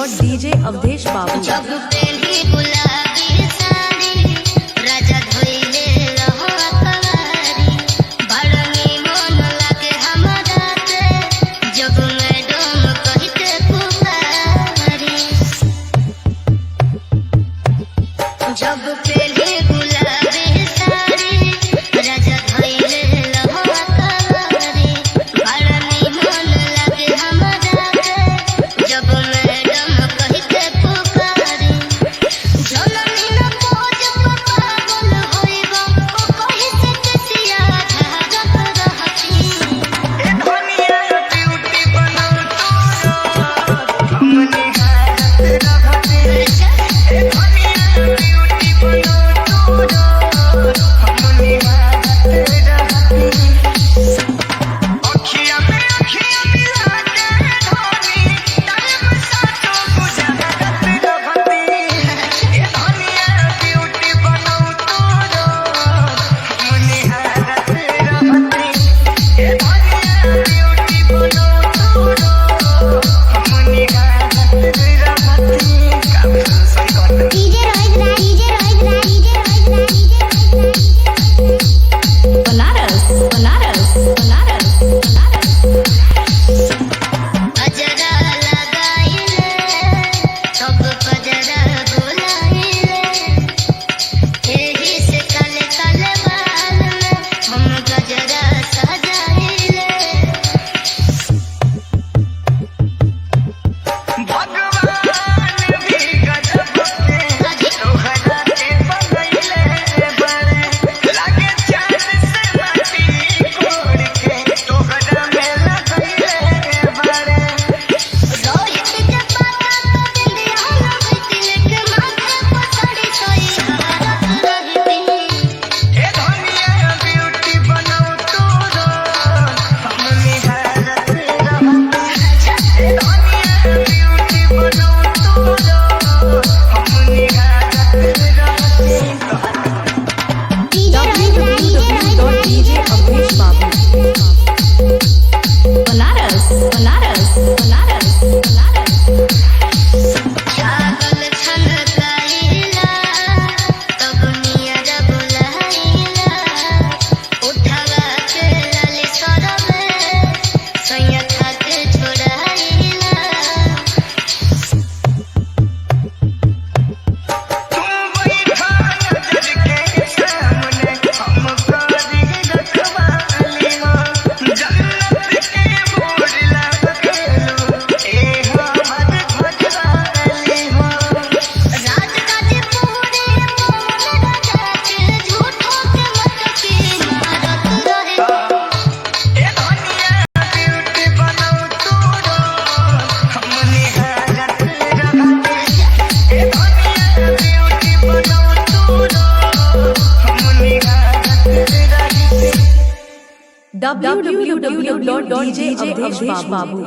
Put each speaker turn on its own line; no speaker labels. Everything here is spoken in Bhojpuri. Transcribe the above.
www.djavdeshbabu
जब पहली गुलाबी साड़ी राजा धोइले रहो अकवारी बड़नी मन लागे हमरा के जब मैडम कहते पुकारी जब पहली गुलाबी साड़ी राजा धोइले रहो अकवारी बड़नी मन लागे हमरा के जब मैडम कहते पुकारी जननी न पोज पागल होइबा ओ कहि से कसिया झागत रहती
ए धनिया ब्यूटी बनो तोरो हमनी हालत रहते ए धनिया ब्यूटी बनो तोरो हमनी हालत रहते अखियां में अखियां मिला के धनी टाइम साचो गुजरत रहती ए धनिया ब्यूटी बनो तोरो हमनी हालत रहते ए धनिया ब्यूटी बनो तोरो हमनी हालत रहते काफी संकट
डीजे रोहित
बनारस बनारस बनारस बनारस
अजरा लगाइले सब पजरा बुलाइले एही से काले काले बाल में हम गजरा सजाइले
भगवान भी गजब के तोहरा के बनैले बड़े लागे चाँद से माटी कोड़ के तोहरा में लगैले बड़े
रोहित के पापा तो बिंदिया लगैतिले के माथे पर साड़ी सोई भारत रहती
ए धनिया ब्यूटी बनो तोरो हमनी हालत रहते ए धनिया ब्यूटी बनो तोरो हमनी हालत रहते
www.djavdeshbabu बनारस बनारस बनारस बनारस
छागल छनकाइला तब नियर बुलाइला उठावा के लाली सरवे सैया खाके छोड़ाइला
तुम बैठा नजर के सामने हम करी रखवाली हो जन्नत के मोर लगेलो ए हमर भजवाली हो
राज काजे पूरे मोर राजा के झूठो के मटकी मारत रहे
ए धनिया ब्यूटी बनो तोरो हमनी हालत रहते ए धनिया ब्यूटी बनो तोरो हमनी हालत रहते
www.djavdeshbabu